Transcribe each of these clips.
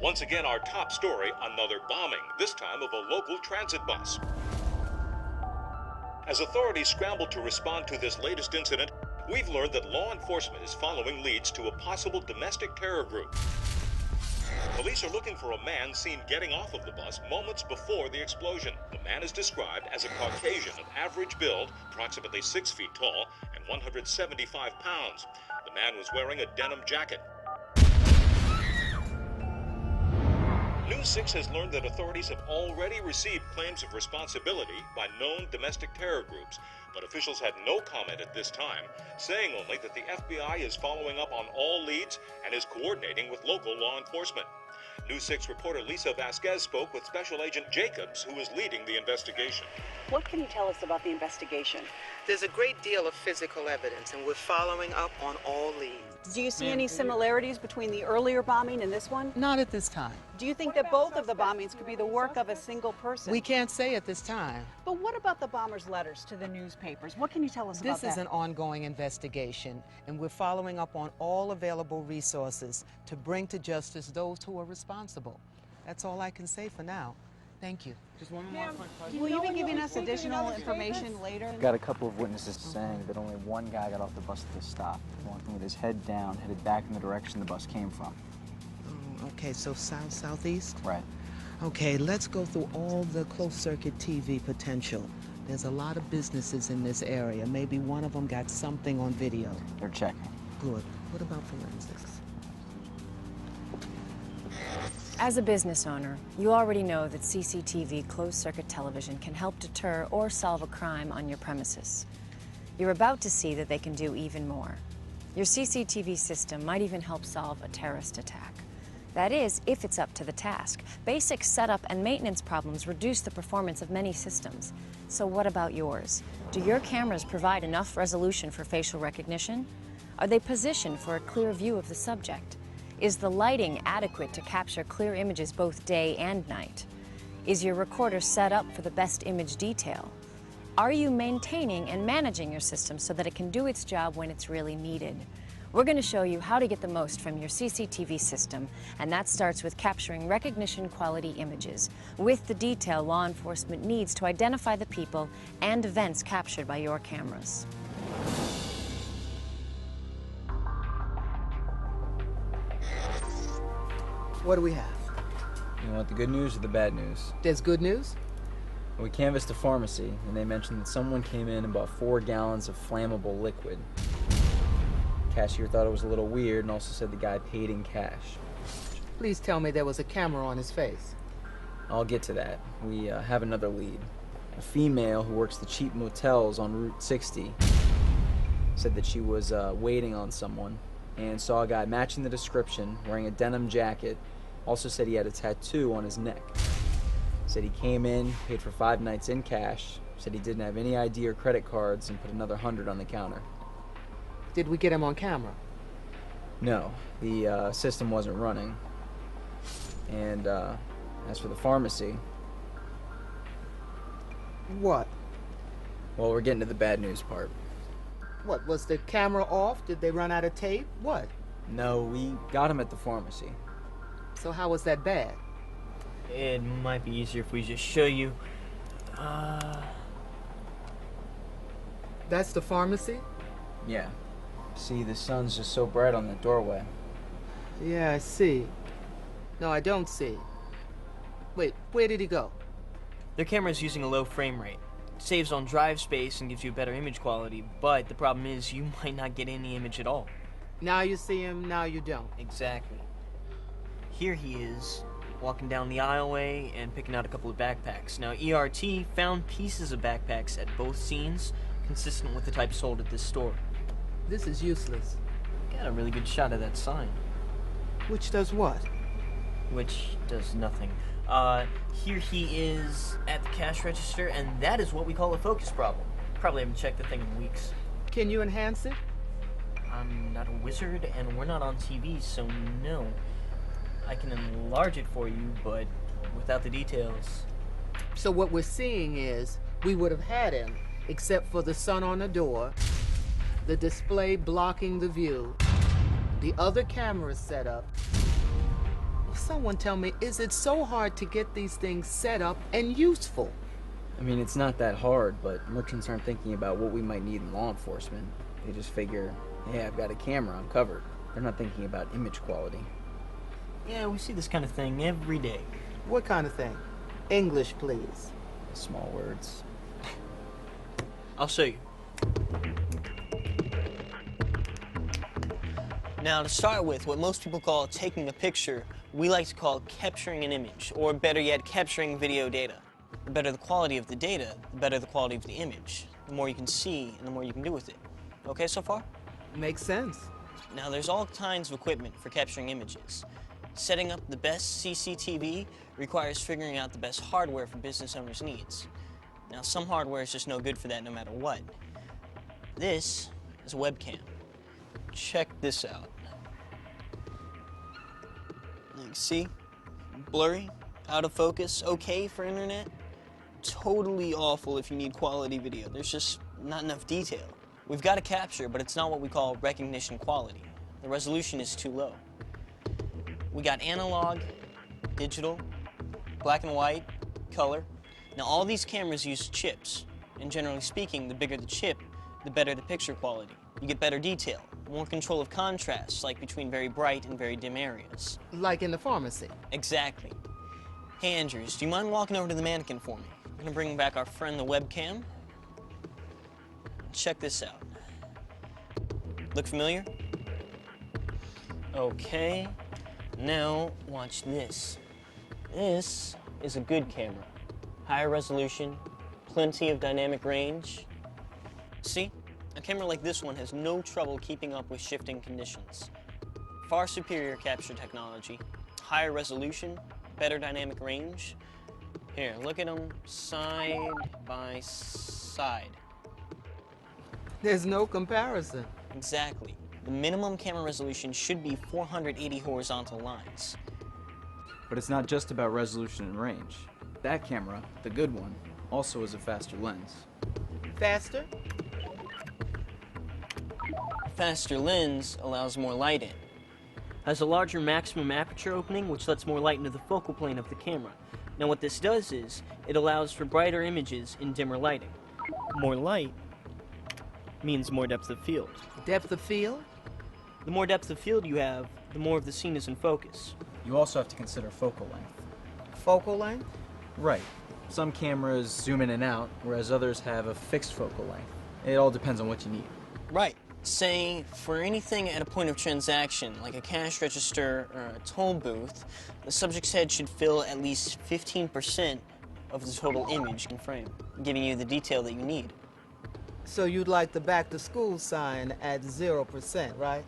Once again, our top story, another bombing, this time of a local transit bus. As authorities scramble to respond to this latest incident, we've learned that law enforcement is following leads to a possible domestic terror group. Police are looking for a man seen getting off of the bus moments before the explosion. The man is described as a Caucasian of average build, approximately 6 feet tall, and 175 pounds. The man was wearing a denim jacket. News 6 has learned that authorities have already received claims of responsibility by known domestic terror groups, but officials had no comment at this time, saying only that the FBI is following up on all leads and is coordinating with local law enforcement. News 6 reporter Lisa Vasquez spoke with Special Agent Jacobs, who is leading the investigation. What can you tell us about the investigation? There's a great deal of physical evidence, and we're following up on all leads. Do you see any similarities between the earlier bombing and this one? Not at this time. Do you think that both of the bombings could be the work of a single person? We can't say at this time. But what about the bombers' letters to the newspapers? What can you tell us about that? This is an ongoing investigation, and we're following up on all available resources to bring to justice those who are responsible. That's all I can say for now. Thank you. Just one more question. Will you be giving us additional information later? Got a couple of witnesses saying that only one guy got off the bus at the stop, walking with his head down, headed back in the direction the bus came from. Oh, okay, so south-southeast? Right. Okay, let's go through all the closed-circuit TV potential. There's a lot of businesses in this area. Maybe one of them got something on video. They're checking. Good. What about forensics? As a business owner, you already know that CCTV closed-circuit television can help deter or solve a crime on your premises. You're about to see that they can do even more. Your CCTV system might even help solve a terrorist attack. That is, if it's up to the task. Basic setup and maintenance problems reduce the performance of many systems. So what about yours? Do your cameras provide enough resolution for facial recognition? Are they positioned for a clear view of the subject? Is the lighting adequate to capture clear images both day and night? Is your recorder set up for the best image detail? Are you maintaining and managing your system so that it can do its job when it's really needed? We're going to show you how to get the most from your CCTV system, and that starts with capturing recognition quality images with the detail law enforcement needs to identify the people and events captured by your cameras. What do we have? You want the good news or the bad news? There's good news? We canvassed a pharmacy, and they mentioned that someone came in and bought 4 gallons of flammable liquid. Cashier thought it was a little weird and also said the guy paid in cash. Please tell me there was a camera on his face. I'll get to that. We have another lead. A female who works the cheap motels on Route 60 said that she was waiting on someone and saw a guy matching the description, wearing a denim jacket. Also said he had a tattoo on his neck. Said he came in, paid for 5 nights in cash, said he didn't have any ID or credit cards, and put another 100 on the counter. Did we get him on camera? No, the system wasn't running. And as for the pharmacy... What? Well, we're getting to the bad news part. What, was the camera off? Did they run out of tape? What? No, we got him at the pharmacy. So how was that bad? It might be easier if we just show you. That's the pharmacy? Yeah. See, the sun's just so bright on the doorway. Yeah, I see. No, I don't see. Wait, where did he go? Their camera's using a low frame rate. It saves on drive space and gives you better image quality, but the problem is you might not get any image at all. Now you see him, now you don't. Exactly. Here he is, walking down the aisleway and picking out a couple of backpacks. Now, ERT found pieces of backpacks at both scenes, consistent with the type sold at this store. This is useless. Got a really good shot of that sign. Which does what? Which does nothing. Here he is at the cash register, and that is what we call a focus problem. Probably haven't checked the thing in weeks. Can you enhance it? I'm not a wizard, and we're not on TV, so no. I can enlarge it for you, but without the details. So what we're seeing is, we would have had him, except for the sun on the door, the display blocking the view, the other cameras set up. Someone tell me, is it so hard to get these things set up and useful? I mean, it's not that hard, but merchants aren't thinking about what we might need in law enforcement. They just figure, hey, I've got a camera, I'm covered. They're not thinking about image quality. Yeah, we see this kind of thing every day. What kind of thing? English, please. Small words. I'll show you. Now, to start with, what most people call taking a picture, we like to call capturing an image, or better yet, capturing video data. The better the quality of the data, the better the quality of the image. The more you can see, and the more you can do with it. Okay so far? Makes sense. Now, there's all kinds of equipment for capturing images. Setting up the best CCTV requires figuring out the best hardware for business owners' needs. Now, some hardware is just no good for that no matter what. This is a webcam. Check this out. You can see, blurry, out of focus, okay for internet. Totally awful if you need quality video. There's just not enough detail. We've got a capture, but it's not what we call recognition quality. The resolution is too low. We got analog, digital, black and white, color. Now all these cameras use chips, and generally speaking, the bigger the chip, the better the picture quality. You get better detail, more control of contrast, like between very bright and very dim areas. Like in the pharmacy. Exactly. Hey Andrews, do you mind walking over to the mannequin for me? I'm gonna bring back our friend the webcam. Check this out. Look familiar? Okay. Now, watch this. This is a good camera. Higher resolution, plenty of dynamic range. See? A camera like this one has no trouble keeping up with shifting conditions. Far superior capture technology, higher resolution, better dynamic range. Here, look at them side by side. There's no comparison. Exactly. The minimum camera resolution should be 480 horizontal lines. But it's not just about resolution and range. That camera, the good one, also has a faster lens. Faster? A faster lens allows more light in. Has a larger maximum aperture opening, which lets more light into the focal plane of the camera. Now what this does is, it allows for brighter images in dimmer lighting. More light means more depth of field. Depth of field? The more depth of field you have, the more of the scene is in focus. You also have to consider focal length. Focal length? Right. Some cameras zoom in and out, whereas others have a fixed focal length. It all depends on what you need. Right. Say, for anything at a point of transaction, like a cash register or a toll booth, the subject's head should fill at least 15% of the total image in frame, giving you the detail that you need. So you'd like the back to school sign at 0%, right?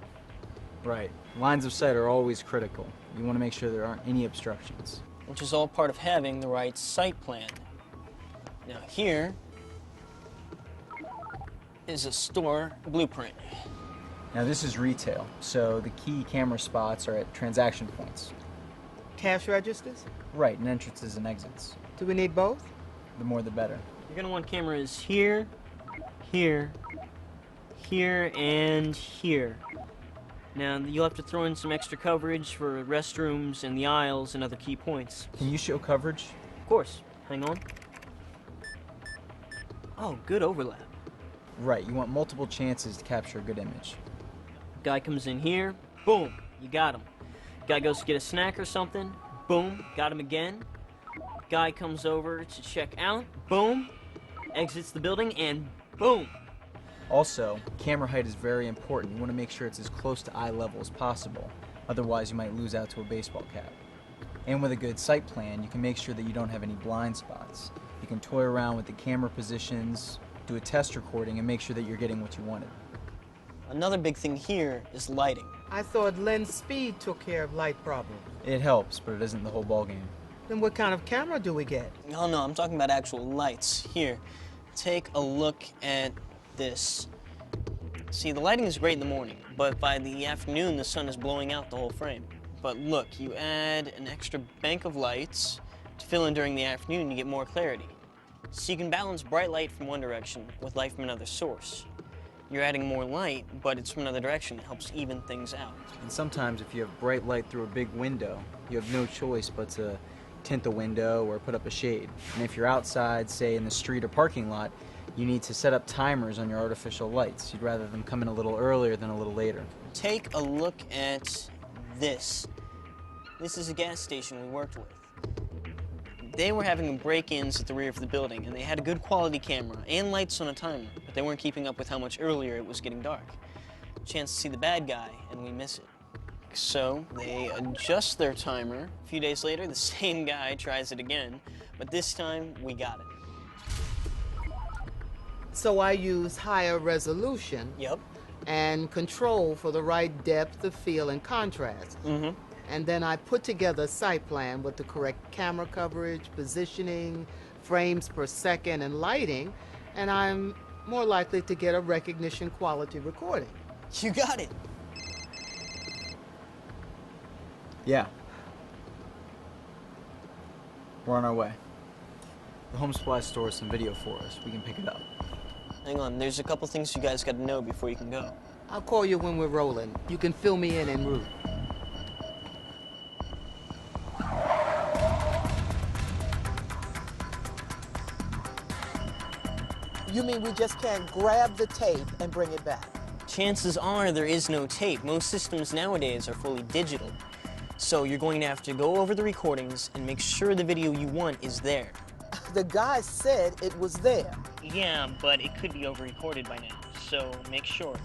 Right. Lines of sight are always critical. You want to make sure there aren't any obstructions. Which is all part of having the right sight plan. Now here is a store blueprint. Now this is retail, so the key camera spots are at transaction points. Cash registers? Right, and entrances and exits. Do we need both? The more the better. You're gonna want cameras here, here, here, and here. Now, you'll have to throw in some extra coverage for restrooms and the aisles and other key points. Can you show coverage? Of course. Hang on. Oh, good overlap. Right, you want multiple chances to capture a good image. Guy comes in here, boom, you got him. Guy goes to get a snack or something, boom, got him again. Guy comes over to check out, boom, exits the building, and boom. Also, camera height is very important. You want to make sure it's as close to eye level as possible. Otherwise, you might lose out to a baseball cap. And with a good sight plan, you can make sure that you don't have any blind spots. You can toy around with the camera positions, do a test recording, and make sure that you're getting what you wanted. Another big thing here is lighting. I thought lens speed took care of light problems. It helps, but it isn't the whole ballgame. Then what kind of camera do we get? No, I'm talking about actual lights. Here, take a look at this. See, the lighting is great in the morning, but by the afternoon, the sun is blowing out the whole frame. But look, you add an extra bank of lights to fill in during the afternoon, you get more clarity. So you can balance bright light from one direction with light from another source. You're adding more light, but it's from another direction. It helps even things out. And sometimes if you have bright light through a big window, you have no choice but to tint the window or put up a shade. And if you're outside, say in the street or parking lot, you need to set up timers on your artificial lights. You'd rather them come in a little earlier than a little later. Take a look at this. This is a gas station we worked with. They were having break-ins at the rear of the building, and they had a good quality camera and lights on a timer, but they weren't keeping up with how much earlier it was getting dark. Chance to see the bad guy, and we miss it. So they adjust their timer. A few days later, the same guy tries it again, but this time we got it. So I use higher resolution Yep. and control for the right depth of field and contrast. And then I put together a site plan with the correct camera coverage, positioning, frames per second, and lighting, and I'm more likely to get a recognition quality recording. You got it. Yeah. We're on our way. The home supply store has some video for us. We can pick it up. Hang on, there's a couple things you guys got to know before you can go. I'll call you when we're rolling. You can fill me in en route. You mean we just can't grab the tape and bring it back? Chances are there is no tape. Most systems nowadays are fully digital. So you're going to have to go over the recordings and make sure the video you want is there. The guy said it was there. Yeah, but it could be over-recorded by now, so make sure.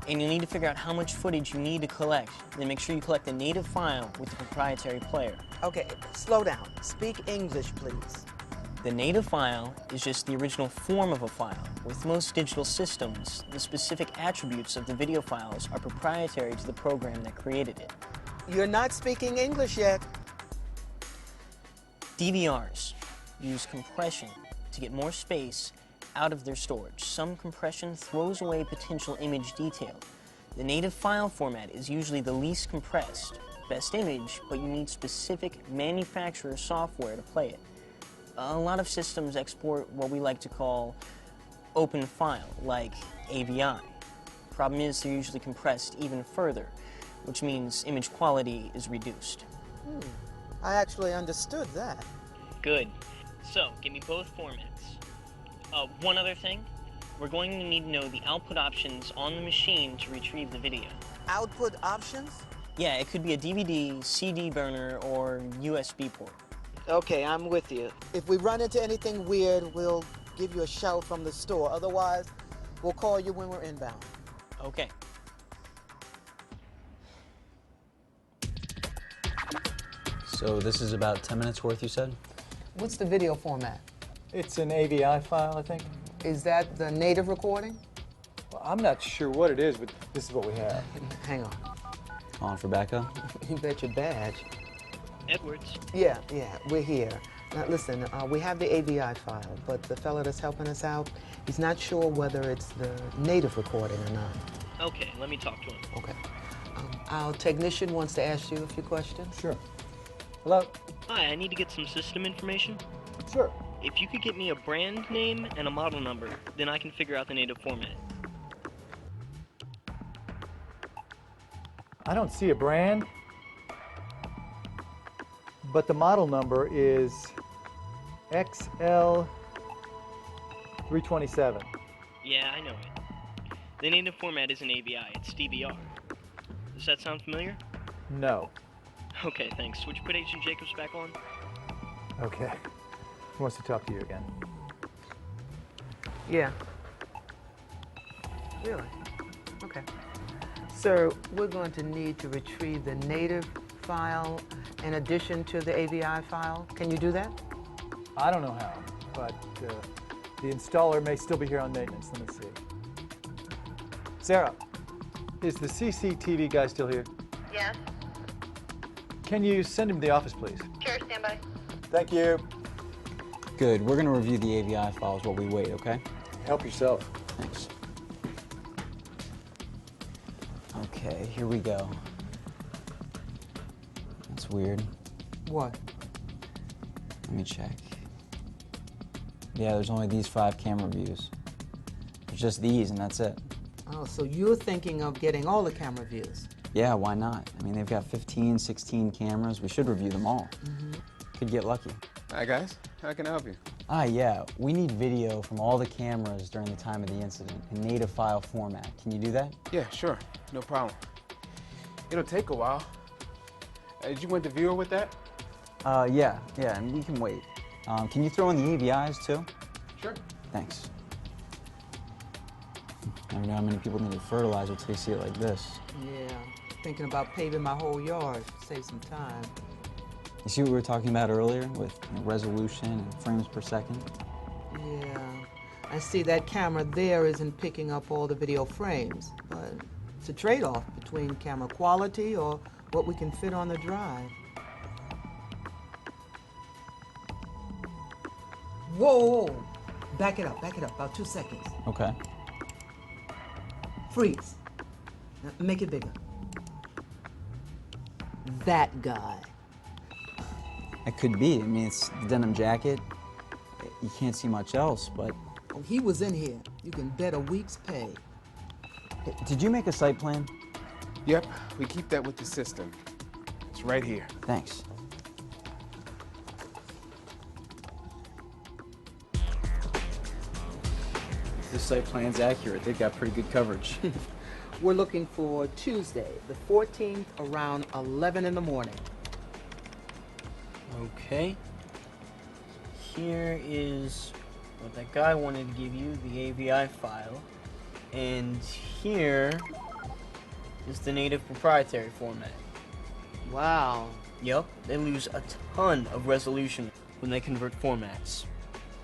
And you'll need to figure out how much footage you need to collect. Then make sure you collect the native file with the proprietary player. Okay, slow down. Speak English, please. The native file is just the original form of a file. With most digital systems, the specific attributes of the video files are proprietary to the program that created it. You're not speaking English yet. DVRs use compression to get more space out of their storage. Some compression throws away potential image detail. The native file format is usually the least compressed, best image, but you need specific manufacturer software to play it. A lot of systems export what we like to call open file, like AVI. Problem is, they're usually compressed even further, which means image quality is reduced. I actually understood that. Good. So, give me both formats. One other thing, we're going to need to know the output options on the machine to retrieve the video. Output options? Yeah, it could be a DVD, CD burner, or USB port. Okay, I'm with you. If we run into anything weird, we'll give you a shout from the store. Otherwise, we'll call you when we're inbound. Okay. So this is about 10 minutes worth, you said? What's the video format? It's an AVI file, I think. Is that the native recording? Well, I'm not sure what it is, but this is what we have. Hang on. On for backup? You bet your badge. Edwards. Yeah, we're here. Now listen, we have the AVI file, but the fellow that's helping us out, he's not sure whether it's the native recording or not. Okay, let me talk to him. Okay. Our technician wants to ask you a few questions. Sure. Hello? Hi, I need to get some system information. Sure. If you could get me a brand name and a model number, then I can figure out the native format. I don't see a brand, but the model number is XL327. Yeah, I know it. The native format isn't AVI, it's DVR. Does that sound familiar? No. Okay, thanks. Would you put Agent Jacobs back on? Okay. He wants to talk to you again. Yeah. Really? Okay. Sir, we're going to need to retrieve the native file in addition to the AVI file. Can you do that? I don't know how, but the installer may still be here on maintenance. Let me see. Sarah, is the CCTV guy still here? Yes. Can you send him to the office, please? Sure, stand by. Thank you. Good. We're going to review the AVI files while we wait, okay? Help yourself. Thanks. Okay, here we go. That's weird. What? Let me check. Yeah, there's only these 5 camera views. There's just these, and that's it. Oh, so you're thinking of getting all the camera views? Yeah, why not? I mean, they've got 15, 16 cameras. We should review them all. Could get lucky. Hi, guys. How can I help you? Yeah, we need video from all the cameras during the time of the incident in native file format. Can you do that? Yeah, sure. No problem. It'll take a while. Did you want the viewer with that? Yeah, and we can wait. Can you throw in the AVIs too? Sure. Thanks. Never know how many people need fertilizer till they see it like this. Yeah, thinking about paving my whole yard, save some time. You see what we were talking about earlier with resolution and frames per second? Yeah, I see that camera there isn't picking up all the video frames, but it's a trade-off between camera quality or what we can fit on the drive. Whoa! Back it up, about 2 seconds. Okay. Freeze. Now, make it bigger. That guy. It could be. I mean, it's the denim jacket. You can't see much else, but... Oh, he was in here. You can bet a week's pay. Did you make a site plan? Yep, we keep that with the system. It's right here. Thanks. This site plan's accurate. They've got pretty good coverage. We're looking for Tuesday, the 14th, around 11 in the morning. Okay. Here is what that guy wanted to give you, the AVI file. And here is the native proprietary format. Wow. Yup, they lose a ton of resolution when they convert formats.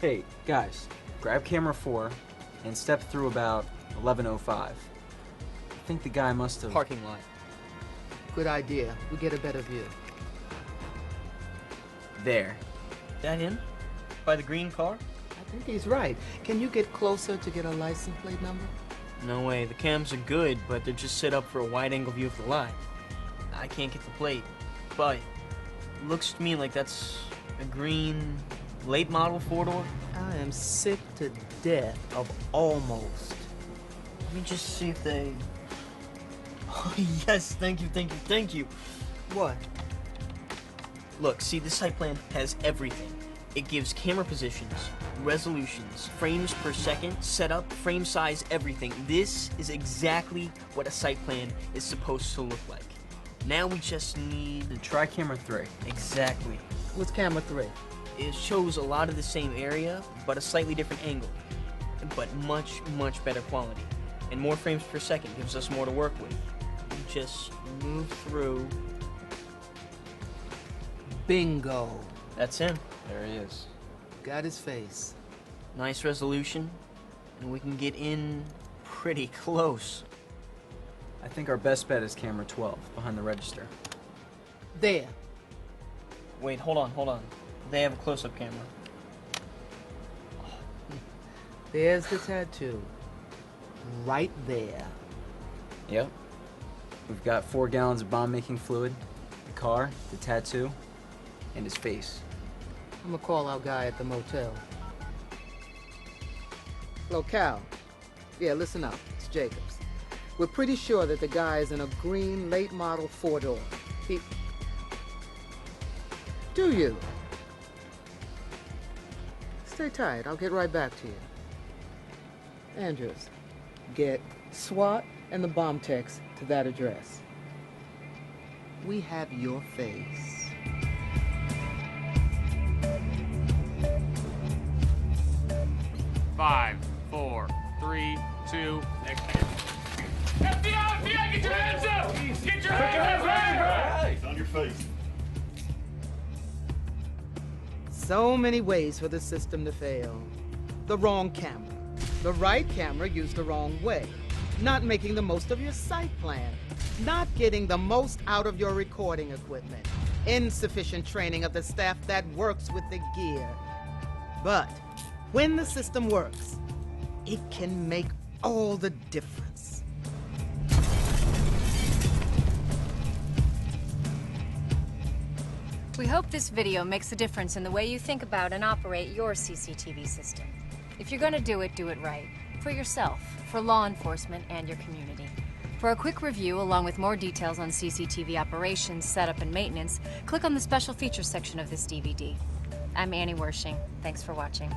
Hey, guys, grab camera 4 and step through about 11:05. I think the guy must have... Parking lot. Good idea. We get a better view. There. That him? By the green car? I think he's right. Can you get closer to get a license plate number? No way. The cams are good, but they're just set up for a wide-angle view of the lot. I can't get the plate, but it looks to me like that's a green late model four-door. I am sick to death of almost. Let me just see if they... Oh, yes, thank you. What? Look, see, this site plan has everything. It gives camera positions, resolutions, frames per second, setup, frame size, everything. This is exactly what a site plan is supposed to look like. Now we just need... Try camera 3. Exactly. What's camera 3? It shows a lot of the same area, but a slightly different angle. But much, much better quality. And more frames per second gives us more to work with. We just move through. Bingo. That's him. There he is. Got his face. Nice resolution, and we can get in pretty close. I think our best bet is camera 12, behind the register. There. Wait, hold on. They have a close-up camera. There's the tattoo. Right there. Yep. We've got 4 gallons of bomb-making fluid, the car, the tattoo, and his face. I'm gonna call our guy at the motel. Hello, Cal. Yeah, listen up. It's Jacobs. We're pretty sure that the guy is in a green late model 4-door. He... Do you? Stay tight. I'll get right back to you. Andrews, get SWAT and the bomb text to that address. We have your face. 5, 4, 3, 2, next man. FBI, get your hands up! Get your hands up! Hey, on your face. So many ways for the system to fail. The wrong camera. The right camera used the wrong way. Not making the most of your site plan. Not getting the most out of your recording equipment. Insufficient training of the staff that works with the gear. But when the system works, it can make all the difference. We hope this video makes a difference in the way you think about and operate your CCTV system. If you're gonna do it right. for yourself, for law enforcement, and your community. For a quick review, along with more details on CCTV operations, setup, and maintenance, click on the special features section of this DVD. I'm Annie Wershing. Thanks for watching.